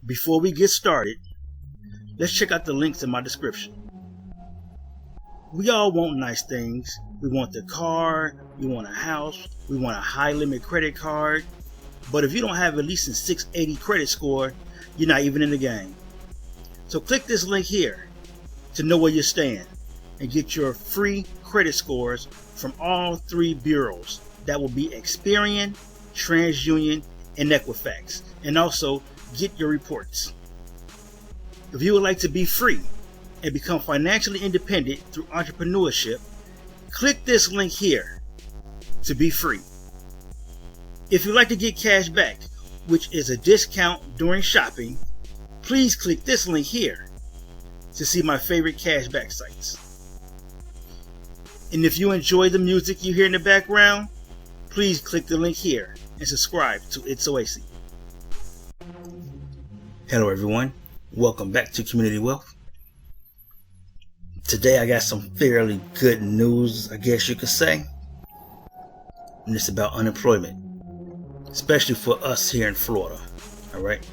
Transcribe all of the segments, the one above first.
Before we get started, let's check out the links in my description. We all want nice things. We want the car, we want a house, we want a high limit credit card. But if you don't have at least a 680 credit score, you're not even in the game. So click this link here to know where you stand and get your free credit scores from all three bureaus. That will be Experian, TransUnion, and Equifax. And also get your reports. If you would like to be free and become financially independent through entrepreneurship, click this link here to be free. If you'd like to get cash back, which is a discount during shopping, please click this link here to see my favorite cashback sites. And if you enjoy the music you hear in the background, please click the link here and subscribe to It's Oasis. Hello everyone, welcome back to Community Wealth. Today I got some fairly good news, I guess you could say. And it's about unemployment, especially for us here in Florida. Alright?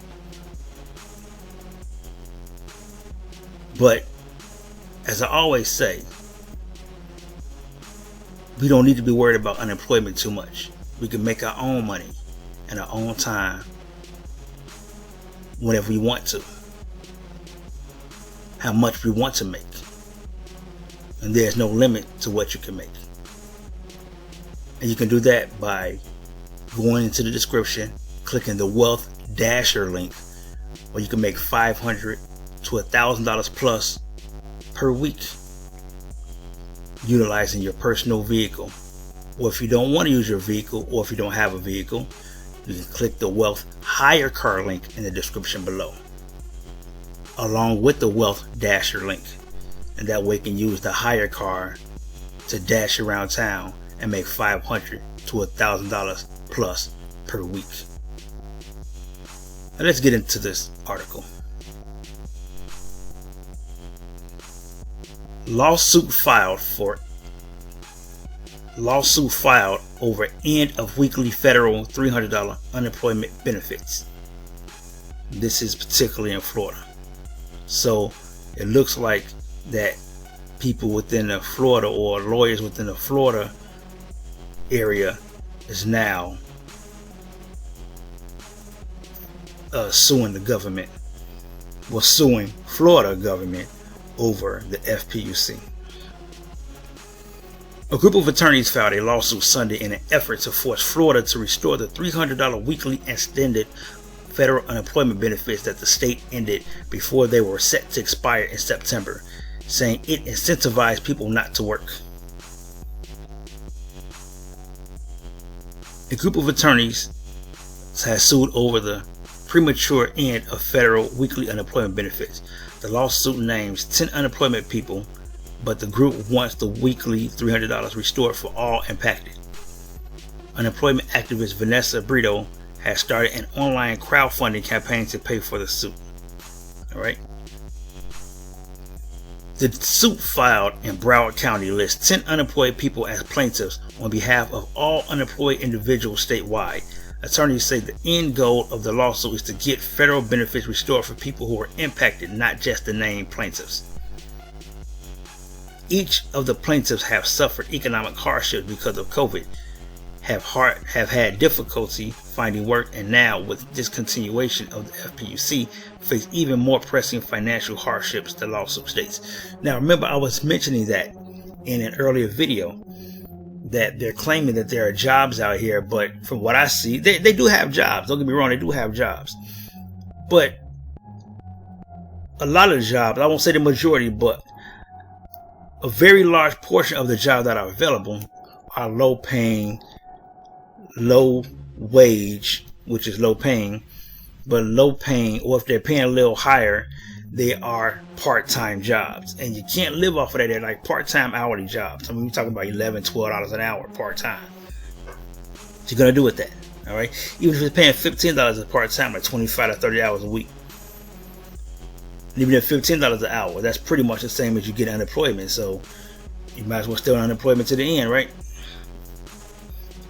But as I always say, we don't need to be worried about unemployment too much. We can make our own money in our own time whenever we want to, how much we want to make. And there's no limit to what you can make. And you can do that by going into the description, clicking the Wealth Dasher link, where you can make $500 to $1,000 plus per week utilizing your personal vehicle. Or if you don't want to use your vehicle, or if you don't have a vehicle, you can click the Wealth Hire Car link in the description below, along with the Wealth Dasher link. And that way you can use the hire car to dash around town and make $500 to $1,000 plus per week. Now let's get into this article. Lawsuit filed over end of weekly federal $300 unemployment benefits. This is particularly in Florida. So it looks like that people within the Florida, or lawyers within the Florida area, is now suing the government, suing Florida government over the FPUC. A group of attorneys filed a lawsuit Sunday in an effort to force Florida to restore the $300 weekly extended federal unemployment benefits that the state ended before they were set to expire in September, saying it incentivized people not to work. A group of attorneys has sued over the premature end of federal weekly unemployment benefits. The lawsuit names 10 unemployment people, but the group wants the weekly $300 restored for all impacted. Unemployment activist Vanessa Brito has started an online crowdfunding campaign to pay for the suit. Alright. The suit filed in Broward County lists 10 unemployed people as plaintiffs on behalf of all unemployed individuals statewide. Attorneys say the end goal of the lawsuit is to get federal benefits restored for people who are impacted, not just the named plaintiffs. Each of the plaintiffs have suffered economic hardship because of COVID, have had difficulty finding work, and now with discontinuation of the FPUC face even more pressing financial hardships, the lawsuit states. Now remember, I was mentioning that in an earlier video, that they're claiming that there are jobs out here, but from what I see, they do have jobs. Don't get me wrong, they do have jobs. But a lot of the jobs, I won't say the majority, but a very large portion of the jobs that are available are low paying, low wage, which is low paying, but low paying, or if they're paying a little higher, they are part-time jobs. And you can't live off of that. They're like part-time hourly jobs. I mean, we're talking about $11, $12 an hour part-time. What you gonna do with that? All right. Even if you're paying $15 a part-time, like 25 to 30 hours a week. And even at $15 an hour, that's pretty much the same as you get unemployment. So you might as well stay on unemployment to the end, right?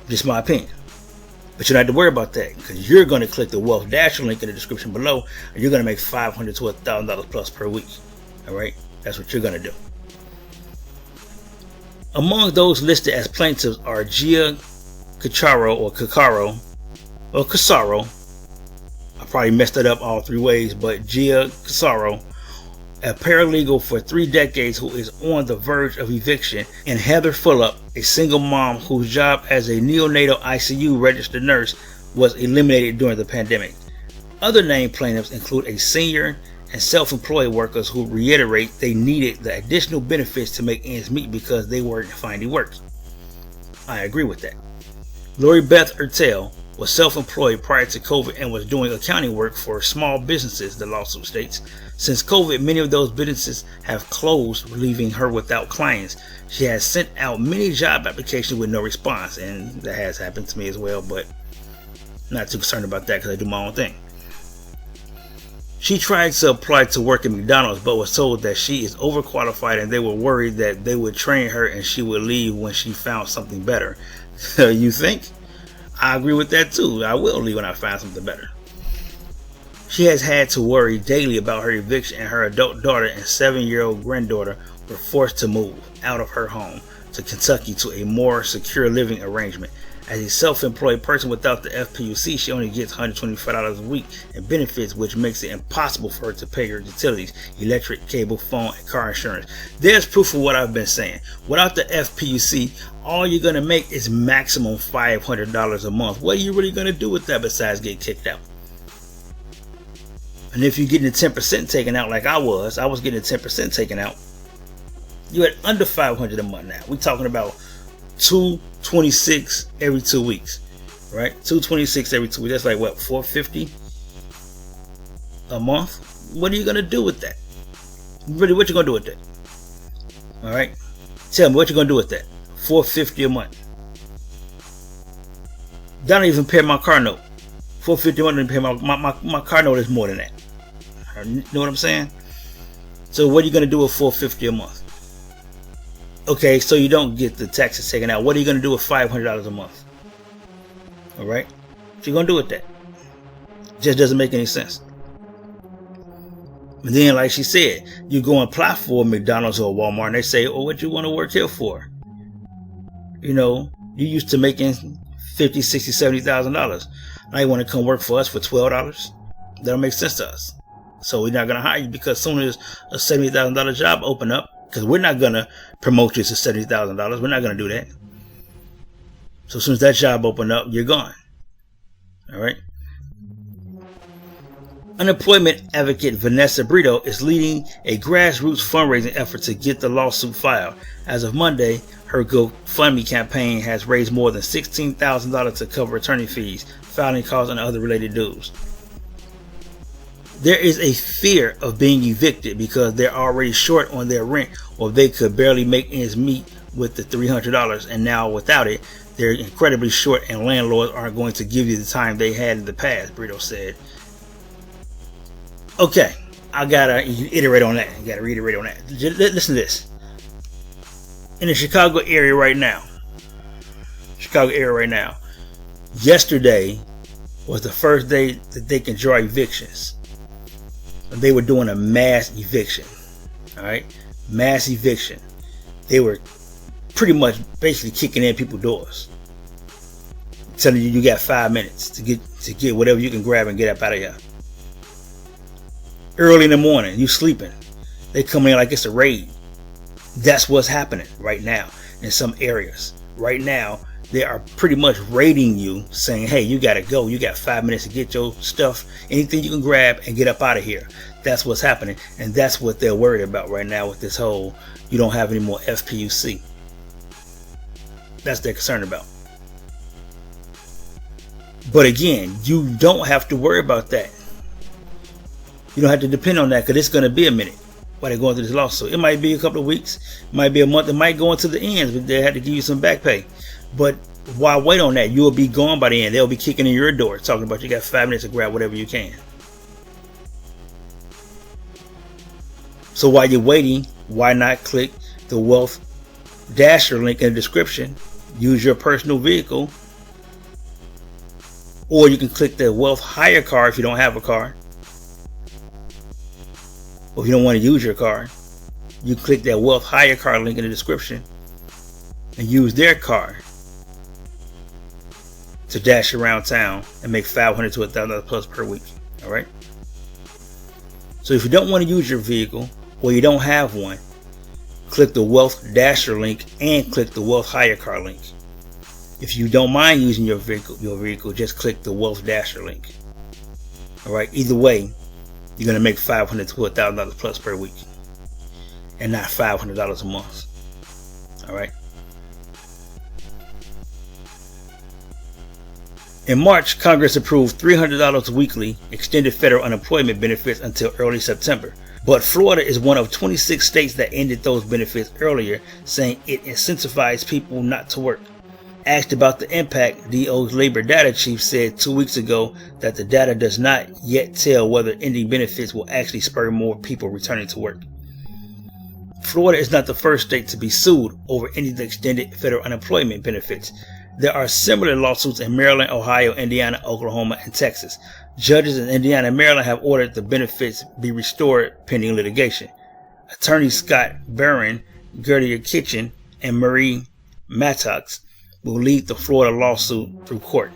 Just my opinion. But you don't have to worry about that because you're going to click the Wealth Dasher link in the description below, and you're going to make $500 to $1,000 plus per week. All right, that's what you're going to do. Among those listed as plaintiffs are Gia Casaro. I probably messed it up all three ways, but Gia Casaro, a paralegal for 3 decades who is on the verge of eviction, and Heather Fulop, a single mom whose job as a neonatal ICU registered nurse was eliminated during the pandemic. Other named plaintiffs include a senior and self-employed workers who reiterate they needed the additional benefits to make ends meet because they weren't finding work. I agree with that. Lori Beth Ertel was self-employed prior to COVID and was doing accounting work for small businesses, the lawsuit states. Since COVID, many of those businesses have closed, leaving her without clients. She has sent out many job applications with no response, and that has happened to me as well, but not too concerned about that because I do my own thing. She tried to apply to work at McDonald's, but was told that she is overqualified and they were worried that they would train her and she would leave when she found something better. You think? I agree with that too. I will leave when I find something better. She has had to worry daily about her eviction, and her adult daughter and 7-year-old granddaughter were forced to move out of her home to Kentucky to a more secure living arrangement. As a self-employed person without the FPUC, she only gets $125 a week in benefits, which makes it impossible for her to pay her utilities, electric, cable, phone, and car insurance. There's proof of what I've been saying. Without the FPUC, all you're going to make is maximum $500 a month. What are you really going to do with that besides get kicked out? And if you're getting the 10% taken out like I was getting the 10% taken out, you're at under $500 a month now. We're talking about $226 every 2 weeks, right? $226 every 2 weeks. That's like what, $450 a month? What are you gonna do with that? Really, what you gonna do with that? All right, tell me what you gonna do with that. $450 a month. That don't even pay my car note. $450 a month doesn't pay my car note is more than that. You know what I'm saying? So what are you gonna do with $450 a month? Okay, so you don't get the taxes taken out. What are you going to do with $500 a month? All right, what you going to do with that? Just doesn't make any sense. And then, like she said, you go and apply for McDonald's or Walmart, and they say, "Oh, what you want to work here for?" You know, you used to making $50,000, $60,000, $70,000. Now you want to come work for us for $12? That don't make sense to us. So we're not going to hire you because as soon as a $70,000 job open up, because we're not going to promote you to $70,000. We're not going to do that. So as soon as that job open up, you're gone. All right. Unemployment advocate Vanessa Brito is leading a grassroots fundraising effort to get the lawsuit filed. As of Monday, her GoFundMe campaign has raised more than $16,000 to cover attorney fees, filing costs, and other related dues. There is a fear of being evicted because they're already short on their rent, or they could barely make ends meet with the $300, and now without it, they're incredibly short and landlords aren't going to give you the time they had in the past, Brito said. Okay, I gotta reiterate on that. Listen to this. In the Chicago area right now, yesterday was the first day that they can draw evictions. They were doing a mass eviction. All right, mass eviction. They were pretty much basically kicking in people's doors, telling you got 5 minutes to get whatever you can grab and get up out of here. Early in the morning, you sleeping. They come in like it's a raid. That's what's happening right now in some areas. Right now, they are pretty much raiding you, saying, hey, you got to go. You got 5 minutes to get your stuff, anything you can grab, and get up out of here. That's what's happening. And that's what they're worried about right now with this whole, you don't have any more FPUC. That's what they're concerned about. But again, you don't have to worry about that. You don't have to depend on that because it's going to be a minute while they're going through this lawsuit. It might be a couple of weeks, it might be a month, it might go into the ends, but they have to give you some back pay. But while wait on that, you'll be gone by the end. They'll be kicking in your door, talking about you got 5 minutes to grab whatever you can. So while you're waiting, why not click the Wealth Dasher link in the description? Use your personal vehicle Or you can click the wealth hire car if you don't have a car. Or if you don't want to use your car, you click that wealth hire car link in the description and use their car to dash around town and make $500 to $1,000 plus per week. All right. So if you don't want to use your vehicle or you don't have one, click the wealth dasher link and click the wealth hire car link. If you don't mind using your vehicle, just click the wealth dasher link. All right. Either way, you're going to make $500 to $1,000 plus per week and not $500 a month. All right. In March, Congress approved $300 weekly extended federal unemployment benefits until early September. But Florida is one of 26 states that ended those benefits earlier, saying it incentivized people not to work. Asked about the impact, DO's labor data chief said 2 weeks ago that the data does not yet tell whether ending benefits will actually spur more people returning to work. Florida is not the first state to be sued over ending the extended federal unemployment benefits. There are similar lawsuits in Maryland, Ohio, Indiana, Oklahoma, and Texas. Judges in Indiana and Maryland have ordered the benefits be restored pending litigation. Attorneys Scott Barron, Gertie Kitchen, and Marie Mattox will lead the Florida lawsuit through court.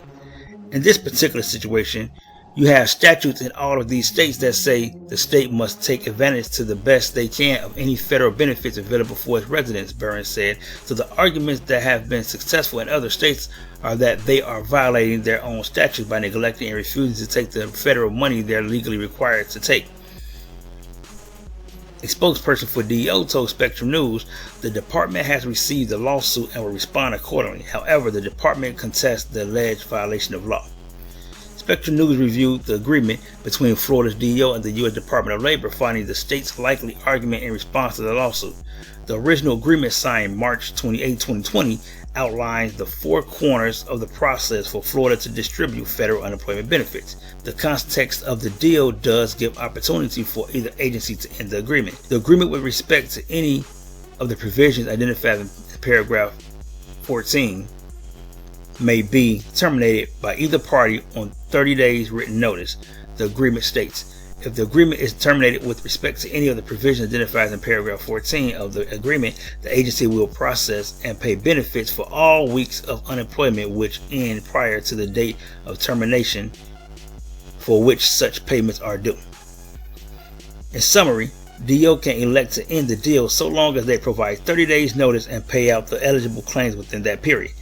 In this particular situation, you have statutes in all of these states that say the state must take advantage to the best they can of any federal benefits available for its residents, Barron said. So the arguments that have been successful in other states are that they are violating their own statutes by neglecting and refusing to take the federal money they're legally required to take. A spokesperson for DEO told Spectrum News the department has received the lawsuit and will respond accordingly. However, the department contests the alleged violation of law. Spectrum News reviewed the agreement between Florida's DEO and the U.S. Department of Labor, finding the state's likely argument in response to the lawsuit. The original agreement, signed March 28, 2020, outlines the four corners of the process for Florida to distribute federal unemployment benefits. The context of the deal does give opportunity for either agency to end the agreement. The agreement with respect to any of the provisions identified in paragraph 14 may be terminated by either party on 30 days written notice, the agreement states. If the agreement is terminated with respect to any of the provisions identified in paragraph 14 of the agreement, the agency will process and pay benefits for all weeks of unemployment which end prior to the date of termination for which such payments are due. In summary, DEO can elect to end the deal so long as they provide 30 days notice and pay out the eligible claims within that period.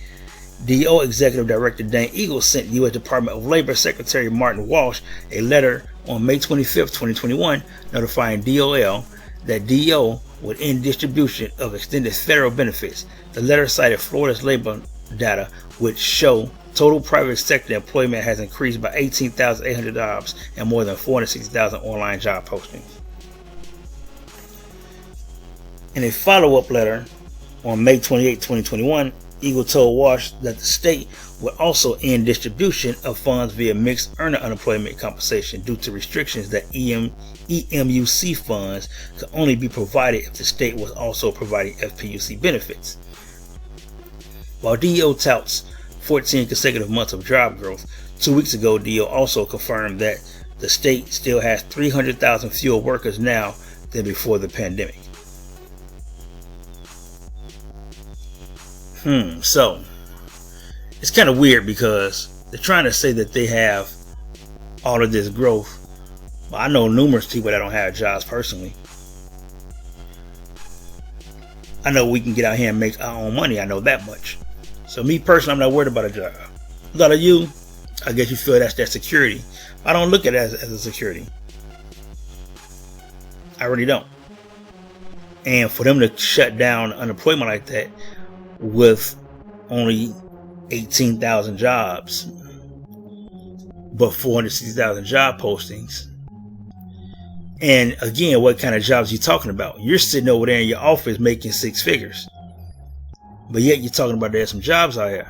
DEO Executive Director Dan Eagles sent U.S. Department of Labor Secretary Martin Walsh a letter on May 25, 2021, notifying DOL that DEO would end distribution of extended federal benefits. The letter cited Florida's labor data, which show total private sector employment has increased by 18,800 jobs and more than 460,000 online job postings. In a follow-up letter on May 28, 2021, Eagle told Walsh that the state would also end distribution of funds via mixed earner unemployment compensation due to restrictions that EMUC funds could only be provided if the state was also providing FPUC benefits. While DEO touts 14 consecutive months of job growth, 2 weeks ago DEO also confirmed that the state still has 300,000 fewer workers now than before the pandemic. So it's kind of weird because they're trying to say that they have all of this growth. Well, I know numerous people that don't have jobs personally. I know we can get out here and make our own money. I know that much. So me personally, I'm not worried about a job. A lot of you, I guess you feel that's that security. I don't look at it as a security. I really don't. And for them to shut down unemployment like that with only 18,000 jobs, but 460,000 job postings. And again, what kind of jobs are you talking about? You're sitting over there in your office making six figures, but yet you're talking about there's some jobs out here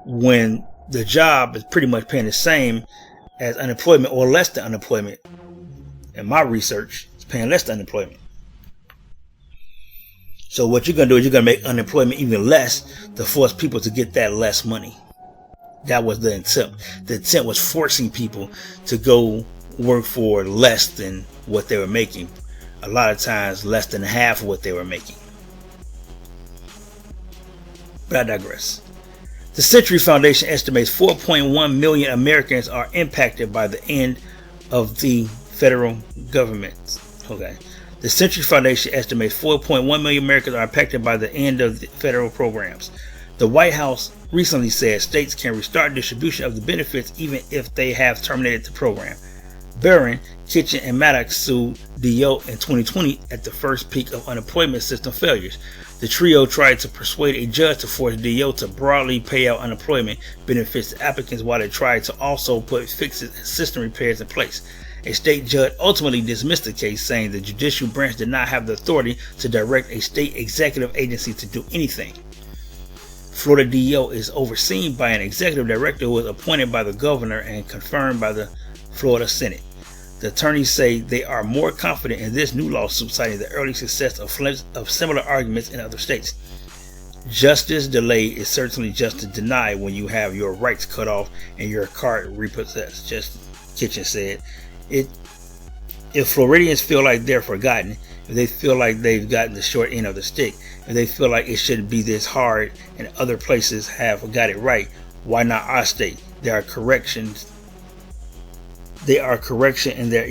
when the job is pretty much paying the same as unemployment or less than unemployment. In my research, it's paying less than unemployment. So what you're going to do is you're going to make unemployment even less to force people to get that less money. That was the intent. The intent was forcing people to go work for less than what they were making. A lot of times less than half of what they were making. But I digress. The Century Foundation estimates 4.1 million Americans are impacted by the end of the federal government. Okay. The Century Foundation estimates 4.1 million Americans are impacted by the end of the federal programs. The White House recently said states can restart distribution of the benefits even if they have terminated the program. Barron, Kitchen, and Maddox sued DEO in 2020 at the first peak of unemployment system failures. The trio tried to persuade a judge to force DEO to broadly pay out unemployment benefits to applicants while they tried to also put fixes and system repairs in place. A state judge ultimately dismissed the case, saying the judicial branch did not have the authority to direct a state executive agency to do anything. Florida DEO is overseen by an executive director who was appointed by the governor and confirmed by the Florida Senate. The attorneys say they are more confident in this new lawsuit, citing the early success of similar arguments in other states. Justice delayed is certainly justice denied when you have your rights cut off and your card repossessed, Justice Kitchen said. If Floridians feel like they're forgotten, if they feel like they've gotten the short end of the stick, if they feel like it shouldn't be this hard and other places have got it right, why not our state? There are corrections. They are correction in their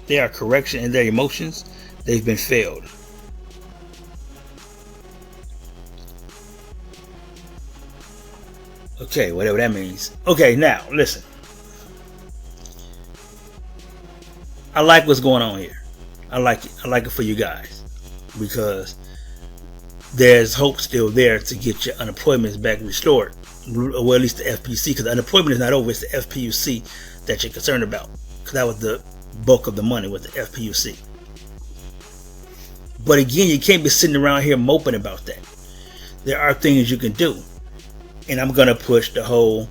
They are correction in their emotions. They've been failed. Okay, whatever that means. Okay, now listen. I like what's going on here. I like it. I like it for you guys because there's hope still there to get your unemployment back restored. Well, at least the FPUC, because unemployment is not over. It's the FPUC that you're concerned about, because that was the bulk of the money with the FPUC. But again, you can't be sitting around here moping about that. There are things you can do, and I'm gonna push the whole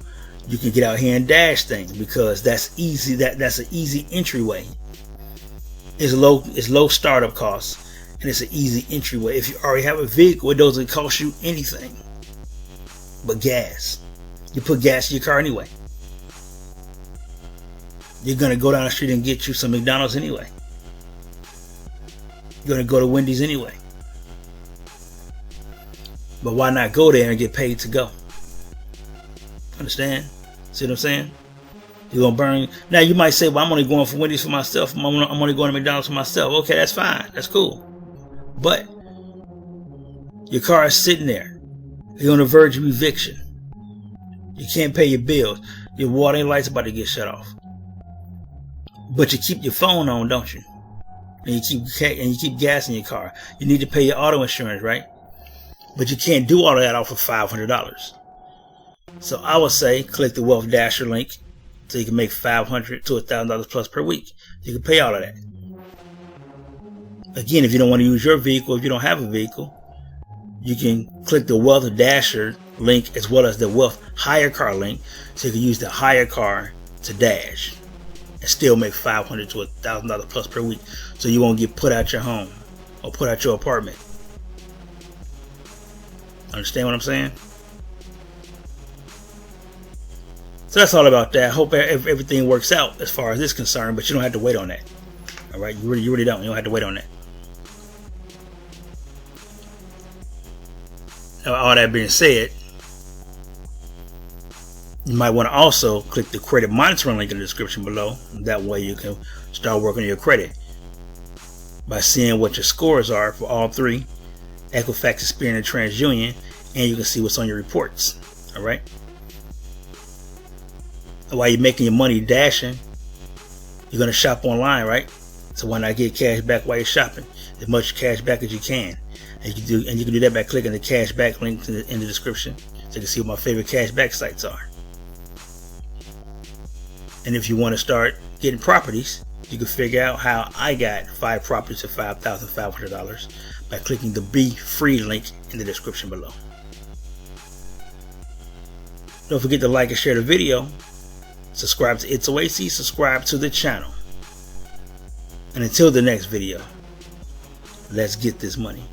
you can get out here and dash thing, because that's easy. That's an easy entryway. It's low startup costs, and it's an easy entryway. If you already have a vehicle, it doesn't cost you anything but gas. You put gas in your car anyway. You're gonna go down the street and get you some McDonald's anyway. You're gonna go to Wendy's anyway. But why not go there and get paid to go? Understand? See what I'm saying? You're gonna burn. Now you might say, well, I'm only going for Wendy's for myself. I'm only going to McDonald's for myself. Okay, that's fine. That's cool. But your car is sitting there. You're on the verge of eviction. You can't pay your bills. Your water and lights about to get shut off. But you keep your phone on, don't you? And you keep gas in your car. You need to pay your auto insurance, right? But you can't do all of that off of $500. So I would say click the Wealth Dasher link so you can make $500 to $1,000 plus per week. You can pay all of that. Again, if you don't want to use your vehicle, if you don't have a vehicle, you can click the Wealth Dasher link as well as the Wealth Hire Car link, so you can use the hire car to dash and still make $500 to $1,000 plus per week, so you won't get put out your home or put out your apartment. Understand what I'm saying? So that's all about that. I hope everything works out as far as this is concerned, but you don't have to wait on that. All right, you really don't. You don't have to wait on that. Now, all that being said, you might want to also click the credit monitoring link in the description below. That way you can start working on your credit by seeing what your scores are for all three, Equifax, Experian, and TransUnion, and you can see what's on your reports. All right. While you're making your money dashing, you're going to shop online, right? So why not get cash back while you're shopping? As much cash back as you can. And you can do that by clicking the cash back link in the description, so you can see what my favorite cash back sites are. And if you want to start getting properties, you can figure out how I got 5 properties for $5,500 by clicking the Be Free link in the description below. Don't forget to like and share the video. Subscribe to It's Oasis. Subscribe to the channel. And until the next video, let's get this money.